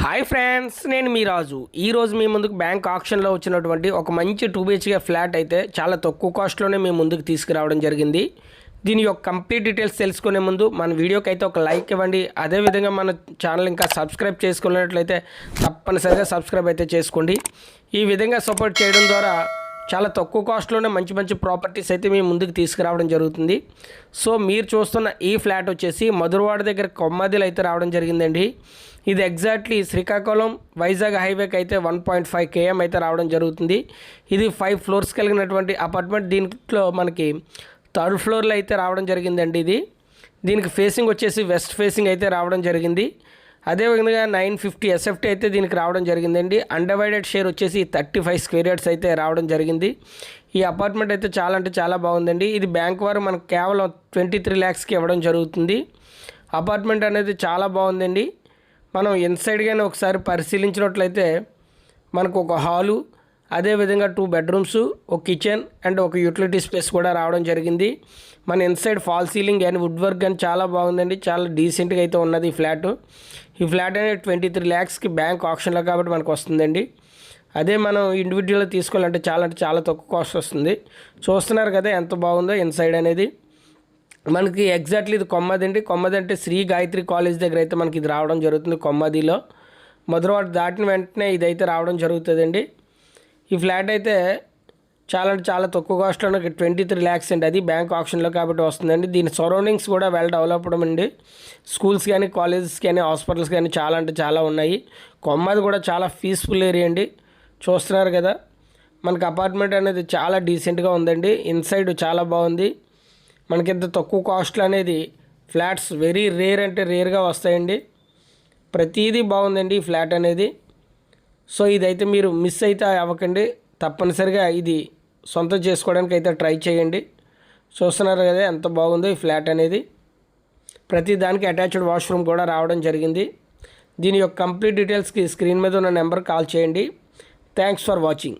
Hi friends, నేను మీ రాజు. ఈరోజు మీ ముందుకు బ్యాంక్ ఆక్షన్లో వచ్చినటువంటి ఒక మంచి 2 BHK ఫ్లాట్ అయితే చాలా తక్కువ కాస్ట్లోనే మీ ముందుకు తీసుకురావడం జరిగింది. దీని యొక్క కంప్లీట్ డీటెయిల్స్ తెలుసుకునే ముందు మన వీడియోకి అయితే ఒక లైక్ ఇవ్వండి. అదేవిధంగా మన ఛానల్ ఇంకా సబ్స్క్రైబ్ చేసుకున్నట్లయితే తప్పనిసరిగా సబ్స్క్రైబ్ అయితే చేసుకోండి. ఈ విధంగా సపోర్ట్ చేయడం ద్వారా చాలా తక్కువ కాస్ట్లోనే మంచి మంచి ప్రాపర్టీస్ అయితే మీ ముందుకు తీసుకురావడం జరుగుతుంది. సో మీరు చూస్తున్న ఈ ఫ్లాట్ వచ్చేసి మధురవాడ దగ్గర కొమ్మదిలు అయితే రావడం జరిగిందండి. ఇది ఎగ్జాక్ట్లీ శ్రీకాకుళం వైజాగ్ హైవేకి అయితే 1.5 km అయితే రావడం జరుగుతుంది. ఇది 5 floors కలిగినటువంటి అపార్ట్మెంట్. దీంట్లో మనకి 3rd floorలో అయితే రావడం జరిగిందండి. దీనికి ఫేసింగ్ వచ్చేసి వెస్ట్ ఫేసింగ్ అయితే రావడం జరిగింది. అదేవిధంగా 950 SFT అయితే దీనికి రావడం జరిగిందండి. అన్డివైడెడ్ షేర్ వచ్చేసి 35 square yards అయితే రావడం జరిగింది. ఈ అపార్ట్మెంట్ అయితే చాలా అంటే చాలా బాగుందండి. ఇది బ్యాంక్ వారు మనకు కేవలం 23 lakhsకి ఇవ్వడం జరుగుతుంది. అపార్ట్మెంట్ అనేది చాలా బాగుందండి. మనం ఇన్సైడ్గానే ఒకసారి పరిశీలించినట్లయితే మనకు ఒక హాలు, అదేవిధంగా 2 bedrooms, ఒక కిచెన్ అండ్ ఒక యూటిలిటీ స్పేస్ కూడా రావడం జరిగింది. మన ఇన్సైడ్ ఫాల్ సీలింగ్ కానీ వుడ్ వర్క్ కానీ చాలా బాగుందండి. చాలా డీసెంట్గా అయితే ఉన్నది ఈ ఫ్లాట్. ఈ ఫ్లాట్ అనేది 23 lakhsకి బ్యాంక్ ఆప్షన్లో కాబట్టి మనకు వస్తుందండి. అదే మనం ఇండివిజువల్గా తీసుకోవాలంటే చాలా అంటే చాలా తక్కువ కాస్ట్ వస్తుంది. చూస్తున్నారు కదా ఎంత బాగుందో ఇన్సైడ్ అనేది. మనకి ఎగ్జాక్ట్లీ ఇది కొమ్మది అండి. కొమ్మది అంటే శ్రీ గాయత్రి కాలేజ్ దగ్గర అయితే మనకి ఇది రావడం జరుగుతుంది. కొమ్మదిలో మధురవాడ దాటిన వెంటనే ఇదైతే రావడం జరుగుతుందండి. ఈ ఫ్లాట్ అయితే చాలా అంటే చాలా తక్కువ కాస్ట్లో 23 lakhs అండి. అది బ్యాంక్ ఆప్షన్లో కాబట్టి వస్తుందండి. దీని సరౌండింగ్స్ కూడా వెల్ డెవలప్డ్ అండి. స్కూల్స్ కానీ కాలేజెస్ కానీ హాస్పిటల్స్ కానీ చాలా అంటే చాలా ఉన్నాయి. కొమ్మది కూడా చాలా పీస్ఫుల్ ఏరియా అండి. చూస్తున్నారు కదా మనకి అపార్ట్మెంట్ అనేది చాలా డీసెంట్గా ఉందండి. ఇన్సైడ్ చాలా బాగుంది. మనకి ఇంత తక్కువ కాస్ట్లో అనేది ఫ్లాట్స్ వెరీ రేర్ అంటే రేర్గా వస్తాయండి. ప్రతిదీ బాగుందండి ఈ ఫ్లాట్ అనేది. సో ఇదైతే మీరు మిస్ అయితే అవ్వకండి. తప్పనిసరిగా ఇది సొంతం చేసుకోవడానికి అయితే ట్రై చేయండి. చూస్తున్నారు కదా ఎంత బాగుందో ఈ ఫ్లాట్ అనేది. ప్రతి దానికి అటాచ్డ్ వాష్రూమ్ కూడా రావడం జరిగింది. దీని యొక్క కంప్లీట్ డీటెయిల్స్కి స్క్రీన్ మీద ఉన్న నెంబర్ కాల్ చేయండి. Thanks for watching.